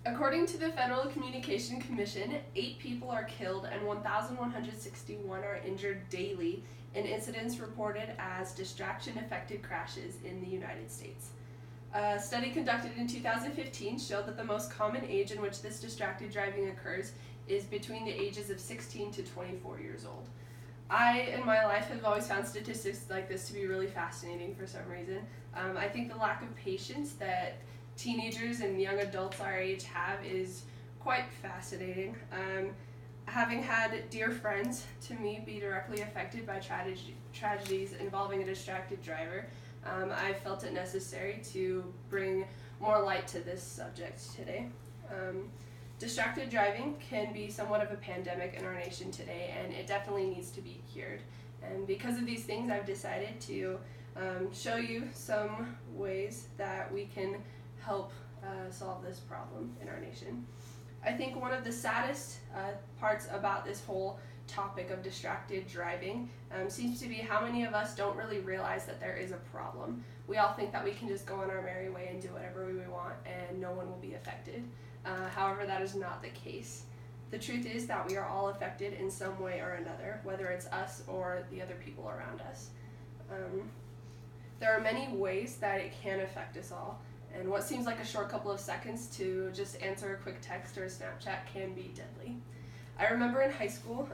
According to the Federal Communication Commission, 8 people are killed and 1,161 are injured daily in incidents reported as distraction-affected crashes in the United States. A study conducted in 2015 showed that the most common age in which this distracted driving occurs is between the ages of 16 to 24 years old. I, in my life, have always found statistics like this to be really fascinating for some reason. I think the lack of patience that teenagers and young adults our age have is quite fascinating. Having had dear friends to me be directly affected by tragedies involving a distracted driver, I felt it necessary to bring more light to this subject today. Distracted driving can be somewhat of a pandemic in our nation today, and it definitely needs to be cured. And because of these things, I've decided to show you some ways that we can help solve this problem in our nation. I think one of the saddest parts about this whole topic of distracted driving seems to be how many of us don't really realize that there is a problem. We all think that we can just go on our merry way and do whatever we want and no one will be affected. However, that is not the case. The truth is that we are all affected in some way or another, whether it's us or the other people around us. There are many ways that it can affect us all, and what seems like a short couple of seconds to just answer a quick text or a Snapchat can be deadly. I remember in high school,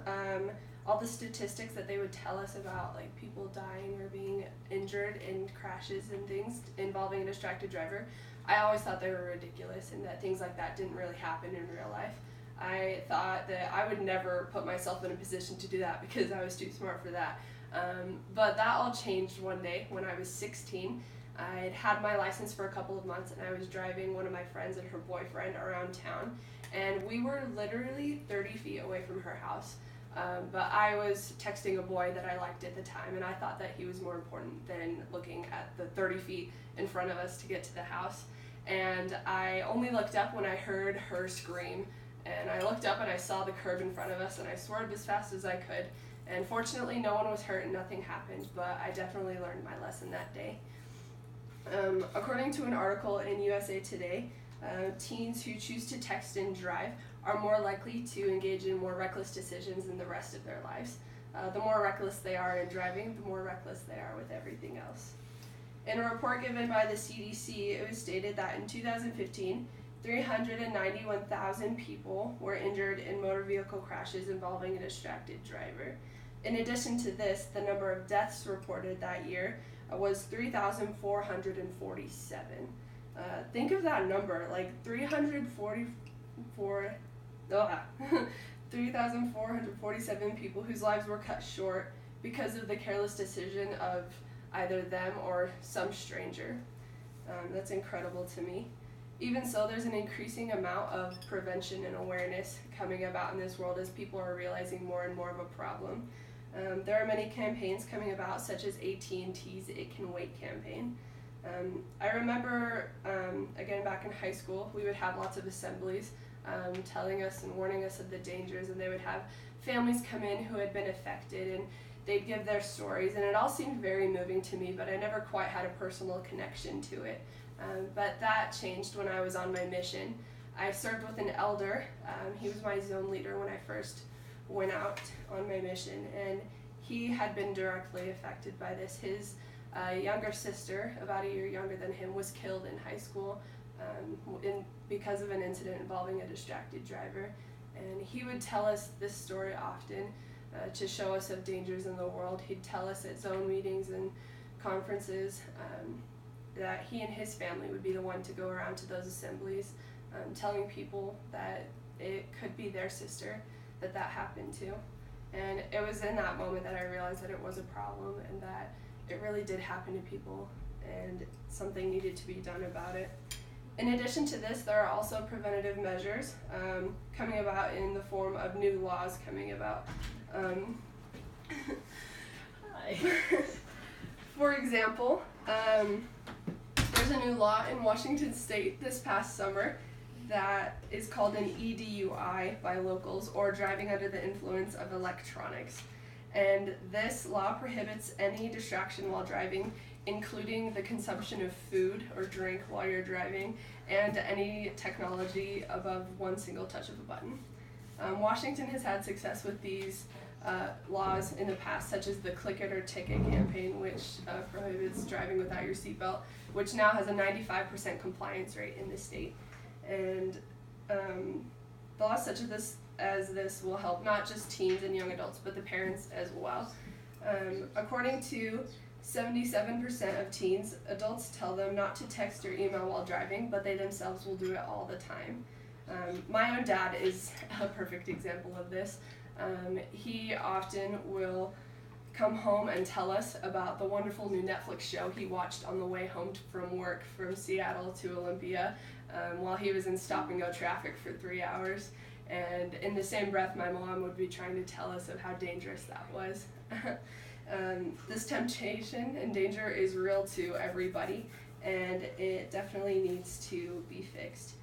all the statistics that they would tell us about like people dying or being injured in crashes and things involving a distracted driver. I always thought they were ridiculous and that things like that didn't really happen in real life. I thought that I would never put myself in a position to do that because I was too smart for that. But that all changed one day when I was 16. I'd had my license for a couple of months and I was driving one of my friends and her boyfriend around town, and we were literally 30 feet away from her house. But I was texting a boy that I liked at the time, and I thought that he was more important than looking at the 30 feet in front of us to get to the house. And I only looked up when I heard her scream, and I looked up and I saw the curb in front of us, and I swerved as fast as I could. And fortunately, no one was hurt and nothing happened, but I definitely learned my lesson that day. According to an article in USA Today, teens who choose to text and drive are more likely to engage in more reckless decisions in the rest of their lives. The more reckless they are in driving, the more reckless they are with everything else. In a report given by the CDC, it was stated that in 2015, 391,000 people were injured in motor vehicle crashes involving a distracted driver. In addition to this, the number of deaths reported that year was 3,447. Think of that number, like 3,447 people whose lives were cut short because of the careless decision of either them or some stranger. That's incredible to me. Even so, there's an increasing amount of prevention and awareness coming about in this world as people are realizing more and more of a problem. There are many campaigns coming about, such as AT&T's It Can Wait campaign. I remember, again, back in high school, we would have lots of assemblies telling us and warning us of the dangers, and they would have families come in who had been affected, and they'd give their stories, and it all seemed very moving to me, but I never quite had a personal connection to it. But that changed when I was on my mission. I served with an elder. He was my zone leader when I first went out on my mission, and he had been directly affected by this. His younger sister, about a year younger than him, was killed in high school because of an incident involving a distracted driver. And he would tell us this story often to show us of dangers in the world. He'd tell us at zone meetings and conferences that he and his family would be the one to go around to those assemblies, telling people that it could be their sister that happened to. And it was in that moment that I realized that it was a problem and that it really did happen to people and something needed to be done about it. In addition to this, there are also preventative measures coming about in the form of new laws coming about. For example, there's a new law in Washington State this past summer that is called an EDUI by locals, or driving under the influence of electronics. And this law prohibits any distraction while driving including the consumption of food or drink while you're driving, and any technology above one single touch of a button. Washington has had success with these laws in the past, such as the Click It or Ticket campaign, which prohibits driving without your seatbelt, which now has a 95% compliance rate in the state. And laws such as this will help not just teens and young adults, but the parents as well. According to 77% of teens, adults tell them not to text or email while driving, but they themselves will do it all the time. My own dad is a perfect example of this. He often will come home and tell us about the wonderful new Netflix show he watched on the way home from work from Seattle to Olympia while he was in stop-and-go traffic for 3 hours. And in the same breath, my mom would be trying to tell us of how dangerous that was. This temptation and danger is real to everybody, and it definitely needs to be fixed.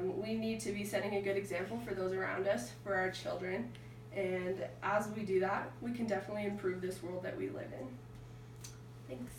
We need to be setting a good example for those around us, for our children, and as we do that, we can definitely improve this world that we live in. Thanks.